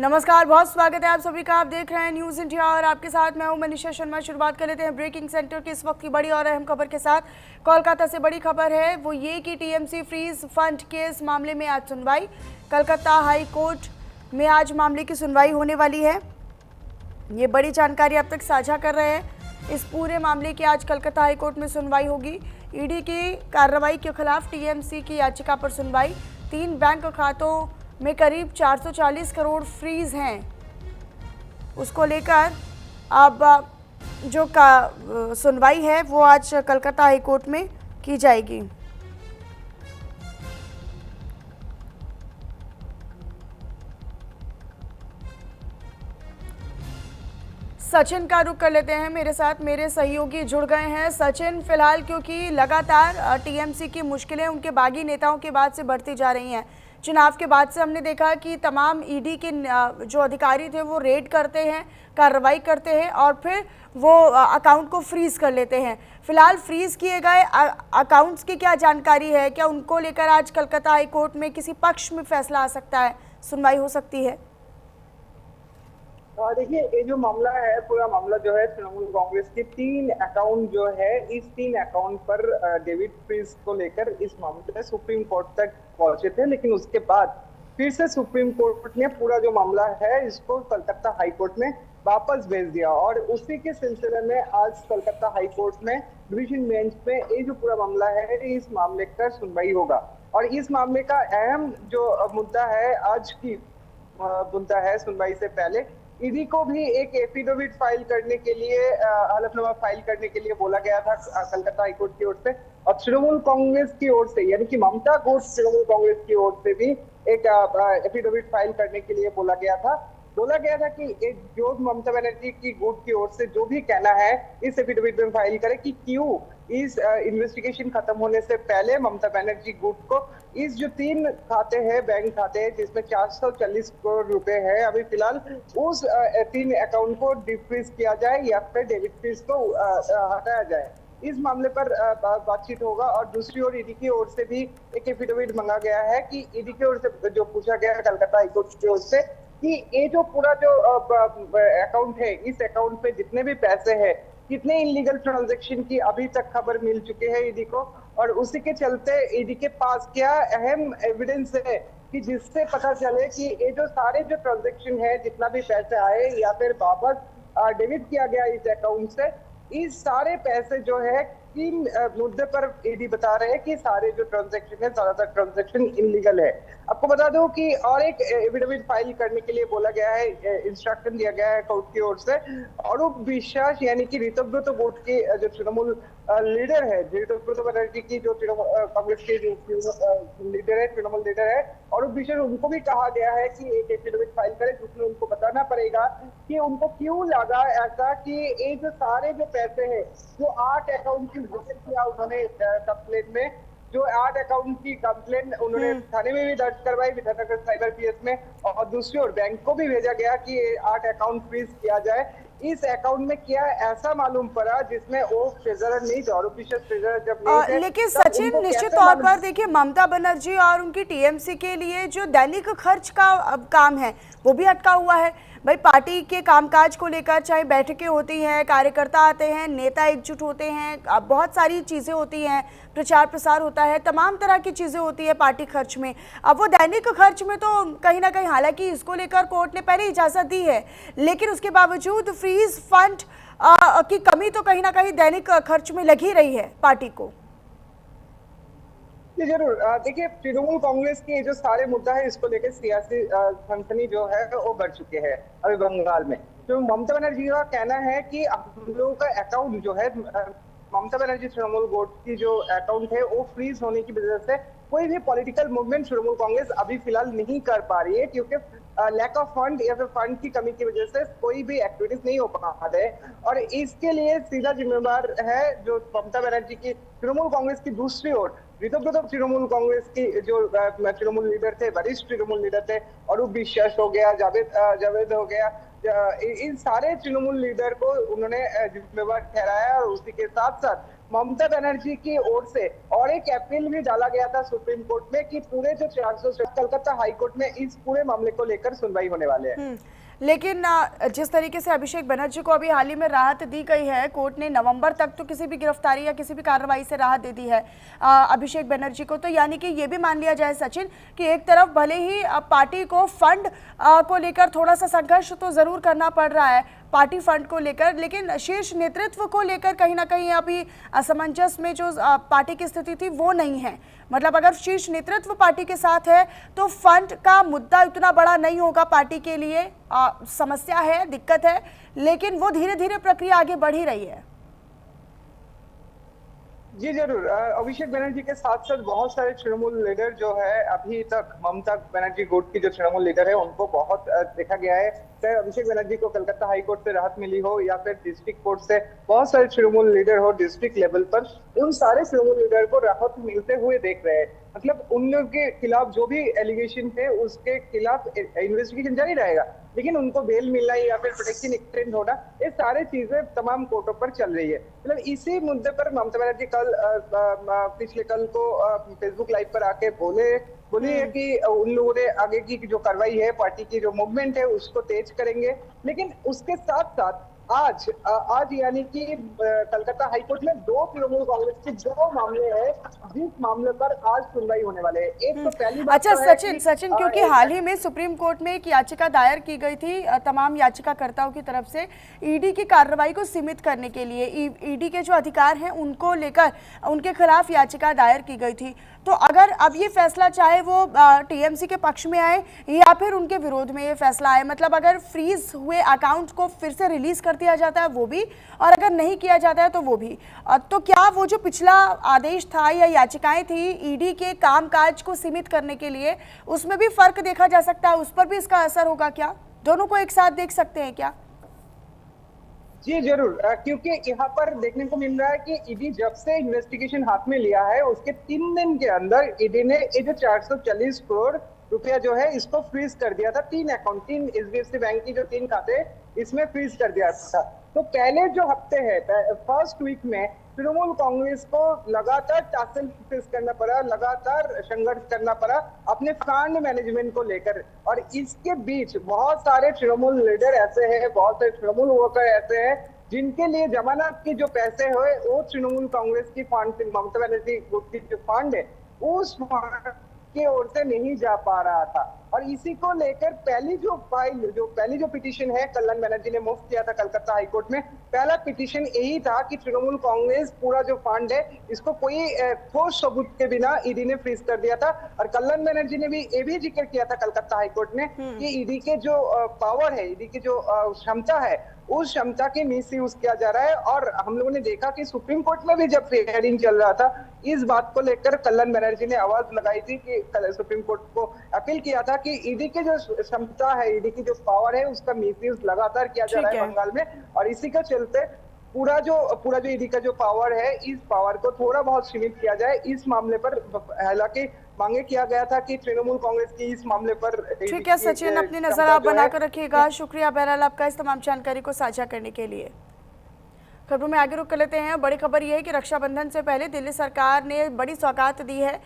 नमस्कार, बहुत स्वागत है आप सभी का। आप देख रहे हैं न्यूज़ इंडिया और आपके साथ मैं हूं मनीषा शर्मा। शुरुआत कर लेते हैं ब्रेकिंग सेंटर की इस वक्त की बड़ी और अहम खबर के साथ। कोलकाता से बड़ी खबर है वो ये कि टीएमसी फ्रीज फंड केस मामले में आज सुनवाई। कलकत्ता हाई कोर्ट में आज मामले की सुनवाई होने वाली है। ये बड़ी जानकारी अब तक साझा कर रहे हैं। इस पूरे मामले की आज कलकत्ता हाई कोर्ट में सुनवाई होगी। ईडी की कार्रवाई के खिलाफ टीएमसी की याचिका पर सुनवाई। 3 बैंक खातों में करीब 440 करोड़ फ्रीज हैं, उसको लेकर अब जो सुनवाई है वो आज कलकत्ता हाई कोर्ट में की जाएगी। सचिन का रुख कर लेते हैं, मेरे साथ मेरे सहयोगी जुड़ गए हैं। सचिन, फिलहाल क्योंकि लगातार टीएमसी की मुश्किलें उनके बागी नेताओं के बाद से बढ़ती जा रही हैं, चुनाव के बाद से हमने देखा कि तमाम ईडी के जो अधिकारी थे वो रेड करते हैं, कार्रवाई करते हैं और फिर वो अकाउंट को फ्रीज कर लेते हैं। फिलहाल फ्रीज किए गए अकाउंट्स की क्या जानकारी है? क्या उनको लेकर आज कलकत्ता हाई कोर्ट में किसी पक्ष में फैसला आ सकता है, सुनवाई हो सकती है? देखिए, ये जो मामला है, पूरा मामला जो है तृणमूल कांग्रेस के 3 अकाउंट जो है, इस 3 अकाउंट पर डेविड फ्रीज को लेकर इस मामले में सुप्रीम कोर्ट तक पहुंचे थे, लेकिन उसके बाद फिर से सुप्रीम कोर्ट ने पूरा जो मामला है इसको कलकत्ता हाई कोर्ट में वापस भेज दिया और उसी के सिलसिले में आज कलकत्ता हाई कोर्ट में डिवीजन बेंच में ये जो पूरा मामला है, इस मामले का सुनवाई होगा। और इस मामले का अहम जो मुद्दा है, आज की मुद्दा है, सुनवाई से पहले ईडी को भी एक एफिडेविट फाइल करने के लिए, हलफनामा फाइल करने के लिए बोला गया था कलकत्ता हाईकोर्ट की ओर से, और तृणमूल कांग्रेस की ओर से, यानी कि ममता घोष तृणमूल कांग्रेस की ओर से भी एक एफिडेविट फाइल करने के लिए बोला गया था कि एक जो ममता बनर्जी की गुट की ओर से जो भी कहना है इस एफिडेविट में फाइल करे कि क्यों इस इन्वेस्टिगेशन खत्म होने से पहले ममता बनर्जी गुट को इस जो 3 खाते हैं, बैंक खाते हैं जिसमें 440 करोड़ रुपए है, अभी फिलहाल उस 3 अकाउंट को डिफ्रीज किया जाए या फिर डेबिट फ्रीज को हटाया जाए। इस मामले पर बातचीत होगा। और दूसरी ओर ईडी की ओर से भी एक एफिडेविट मांगा गया है कि ईडी की ओर से जो पूछा गया है कलकत्ता हाईकोर्ट की ओर से कि ये जो पूरा जो अकाउंट है, इस अकाउंट पे जितने भी पैसे हैं, कितने इलीगल ट्रांजैक्शन की अभी तक खबर मिल चुके हैं ईडी को, और उसी के चलते ईडी के पास क्या अहम एविडेंस है कि जिससे पता चले कि ये जो सारे जो ट्रांजैक्शन है, जितना भी पैसे आए या फिर वापस डेबिट किया गया इस अकाउंट से, इस सारे पैसे जो है 3 मुद्दे पर ईडी बता रहे हैं कि सारे जो ट्रांजैक्शन है, ज्यादातर ट्रांजैक्शन इलीगल है। आपको बता दूं कि और एक एफिडेविट फाइल करने के लिए बोला गया है, इंस्ट्रक्शन दिया गया है कोर्ट की ओर से। अरूप विश्वास यानी कि ऋतव्रत बोर्ड की जो तृणमूल लीडर है, ऋतव्रत बनर्जी की जो कांग्रेस के लीडर है, तृणमूल लीडर है, अरूप विश्वास, उनको भी कहा गया है कि एक एफिडेविट फाइल करे जिसमें उनको बताना पड़ेगा कि उनको क्यों लगा ऐसा कि ये जो सारे जो पैसे है, जो 8 अकाउंट की विजिट किया उन्होंने कंप्लेंट में, जो 8 अकाउंट की कंप्लेंट उन्होंने थाने में भी दर्ज करवाई विधाननगर साइबर पीएस में, और दूसरी ओर बैंक को भी भेजा गया कि 8 अकाउंट फ्रीज किया जाए। इस अकाउंट में क्या ऐसा मालूम पड़ा जिसमें वो ट्रेजरर नहीं थे, और ट्रेजरर जब नहीं थे, लेकिन सचिन, निश्चित तौर पर देखिए, ममता बनर्जी और उनकी टीएमसी के लिए जो दैनिक खर्च का काम है वो भी अटका हुआ है। भाई, पार्टी के कामकाज को लेकर चाहे बैठकें होती हैं, कार्यकर्ता आते हैं, नेता एकजुट होते हैं, बहुत सारी चीज़ें होती हैं, प्रचार प्रसार होता है, तमाम तरह की चीज़ें होती है पार्टी खर्च में। अब वो दैनिक खर्च में तो कहीं ना कहीं, हालांकि इसको लेकर कोर्ट ने पहले इजाज़त दी है, लेकिन उसके बावजूद फ्रीज फंड की कमी तो कहीं ना कहीं दैनिक खर्च में लगी रही है पार्टी को। जी जरूर। देखिए, तृणमूल कांग्रेस के जो सारे मुद्दा है, इसको लेकर सियासी सनसनी जो है वो बढ़ चुके हैं अभी बंगाल में। जो ममता बनर्जी का कहना है कि हम लोगों का अकाउंट जो है, ममता बनर्जी तृणमूल बोर्ड की जो अकाउंट है वो फ्रीज होने की वजह से कोई भी पॉलिटिकल मूवमेंट तृणमूल कांग्रेस अभी फिलहाल नहीं कर पा रही है, क्योंकि लैक ऑफ फंड या फिर फंड की कमी की वजह से कोई भी एक्टिविटीज नहीं हो पा रहे। और इसके लिए सीधा जिम्मेदार है जो ममता बनर्जी की तृणमूल कांग्रेस की दूसरी ओर ऋतव्रत तृणमूल कांग्रेस की जो तृणमूल लीडर थे, वरिष्ठ तृणमूल लीडर थे, अरूप विश्वास हो गया, जावेद हो गया, इन सारे तृणमूल लीडर को उन्होंने जिम्मेवार ठहराया। और उसी के साथ साथ ममता बनर्जी की ओर से और एक अपील भी डाला गया था सुप्रीम कोर्ट में कि पूरे जो 400 कलकत्ता हाई कोर्ट में इस पूरे मामले को लेकर सुनवाई होने वाले हैं। लेकिन जिस तरीके से अभिषेक बनर्जी को अभी हाल ही में राहत दी गई है, कोर्ट ने नवंबर तक तो किसी भी गिरफ्तारी या किसी भी कार्रवाई से राहत दे दी है अभिषेक बनर्जी को, तो यानी कि ये भी मान लिया जाए सचिन कि एक तरफ भले ही पार्टी को फंड को लेकर थोड़ा सा संघर्ष तो जरूर करना पड़ रहा है पार्टी फंड को लेकर, लेकिन शीर्ष नेतृत्व को लेकर कहीं ना कहीं अभी असमंजस में जो पार्टी की स्थिति थी वो नहीं है। मतलब अगर शीर्ष नेतृत्व पार्टी के साथ है तो फंड का मुद्दा इतना बड़ा नहीं होगा पार्टी के लिए। समस्या है, दिक्कत है, लेकिन वो धीरे धीरे प्रक्रिया आगे बढ़ ही रही है। जी जरूर, अभिषेक बनर्जी के साथ साथ बहुत सारे तृणमूल लीडर जो है अभी तक ममता बनर्जी गुट की जो तृणमूल लीडर है उनको बहुत देखा गया है, चाहे अभिषेक बनर्जी को कलकत्ता हाई कोर्ट से राहत मिली हो या फिर डिस्ट्रिक्ट कोर्ट से बहुत सारे तृणमूल लीडर हो डिस्ट्रिक्ट लेवल पर, उन सारे तृणमूल लीडर को राहत मिलते हुए देख रहे हैं। मतलब उन लोग के खिलाफ जो भी एलिगेशन थे उसके खिलाफ इन्वेस्टिगेशन जारी रहेगा, लेकिन उनको बेल मिलना या फिर प्रोटेक्शन एक्सटेंड होना, ये सारे चीजें तमाम कोर्टों पर चल रही है। मतलब इसी मुद्दे पर ममता बनर्जी पिछले कल को फेसबुक लाइव पर आके बोले है कि उन लोगों ने आगे की जो कार्रवाई है पार्टी की जो मूवमेंट है उसको तेज करेंगे, लेकिन उसके साथ साथ आज यानी कि कलकत्ता हाईकोर्ट में दो तृणमूल कांग्रेस के दो मामले हैं जिस मामले पर आज सुनवाई होने वाले हैं। एक तो पहली बात अच्छा तो सचिन क्योंकि हाल ही में सुप्रीम कोर्ट में एक याचिका दायर की गई थी तमाम याचिकाकर्ताओं की तरफ से ईडी की कार्रवाई को सीमित करने के लिए, ईडी के जो अधिकार हैं उनको लेकर उनके खिलाफ याचिका दायर की गई थी। तो अगर अब ये फैसला चाहे वो टीएमसी के पक्ष में आए या फिर उनके विरोध में ये फैसला आए, मतलब अगर फ्रीज हुए अकाउंट को फिर से रिलीज कर दिया जाता है वो भी, और अगर नहीं किया जाता है तो वो भी, तो क्या वो जो पिछला आदेश था या याचिकाएं थी ईडी के कामकाज को सीमित करने के लिए, उसमें भी फर्क देखा जा सकता है, उस पर भी इसका असर होगा क्या? दोनों को एक साथ देख सकते हैं क्या? जी जरूर, क्योंकि यहाँ पर देखने को मिल रहा है कि ईडी जब से इन्वेस्टिगेशन हाथ में लिया है उसके 3 दिन के अंदर ईडी ने ये जो 440 करोड़ रुपया जो है इसको फ्रीज कर दिया था। 3 अकाउंट, 3 एचडीएफसी बैंक की जो 3 खाते इसमें फ्रीज कर दिया था। तो पहले जो हफ्ते है फर्स्ट वीक में तृणमूल कांग्रेस को लगातार टास्क फेस करना पड़ा, लगातार संघर्ष करना पड़ा अपने फंड मैनेजमेंट को लेकर, और इसके बीच बहुत सारे तृणमूल लीडर ऐसे हैं, बहुत सारे तृणमूल वर्कर ऐसे हैं जिनके लिए जमानत के जो पैसे हुए वो तृणमूल कांग्रेस की फंड, ममता बनर्जी की जो फंड है उस फंड की ओर से नहीं जा पा रहा था। और इसी को लेकर पहली जो पिटीशन है कल्याण बनर्जी ने मुफ्त किया था कलकत्ता हाईकोर्ट में, पहला पिटीशन यही था कि तृणमूल कांग्रेस पूरा जो फंड है इसको कोई ठोस सबूत के बिना ईडी ने फ्रीज कर दिया था। और कल्याण बनर्जी ने भी ये भी जिक्र किया था कलकत्ता हाईकोर्ट में कि ईडी के जो पावर है, ईडी की जो क्षमता है उस क्षमता के मिस यूज किया जा रहा है। और हम लोगों ने देखा कि सुप्रीम कोर्ट में भी जब हियरिंग चल रहा था इस बात को लेकर कल्याण बनर्जी ने आवाज लगाई थी कि सुप्रीम कोर्ट को अपील किया था कि ईडी की जो क्षमता है, ईडी की जो पावर है उसका मिसयूज लगातार किया जा रहा है बंगाल में। और इसी के चलते पूरा जो ईडी का जो पावर है इस पावर को थोड़ा बहुत सीमित किया जाए इस मामले पर। हालांकि मांगे किया गया था कि तृणमूल कांग्रेस की इस मामले पर। ठीक है सचिन, अपनी नजर आप बनाकर रखिएगा। शुक्रिया बहरहाल आपका इस तमाम जानकारी को साझा करने के लिए। खबरों में आगे रुक कर लेते हैं। बड़ी खबर यह है कि रक्षाबंधन से पहले दिल्ली सरकार ने बड़ी सौगात दी है।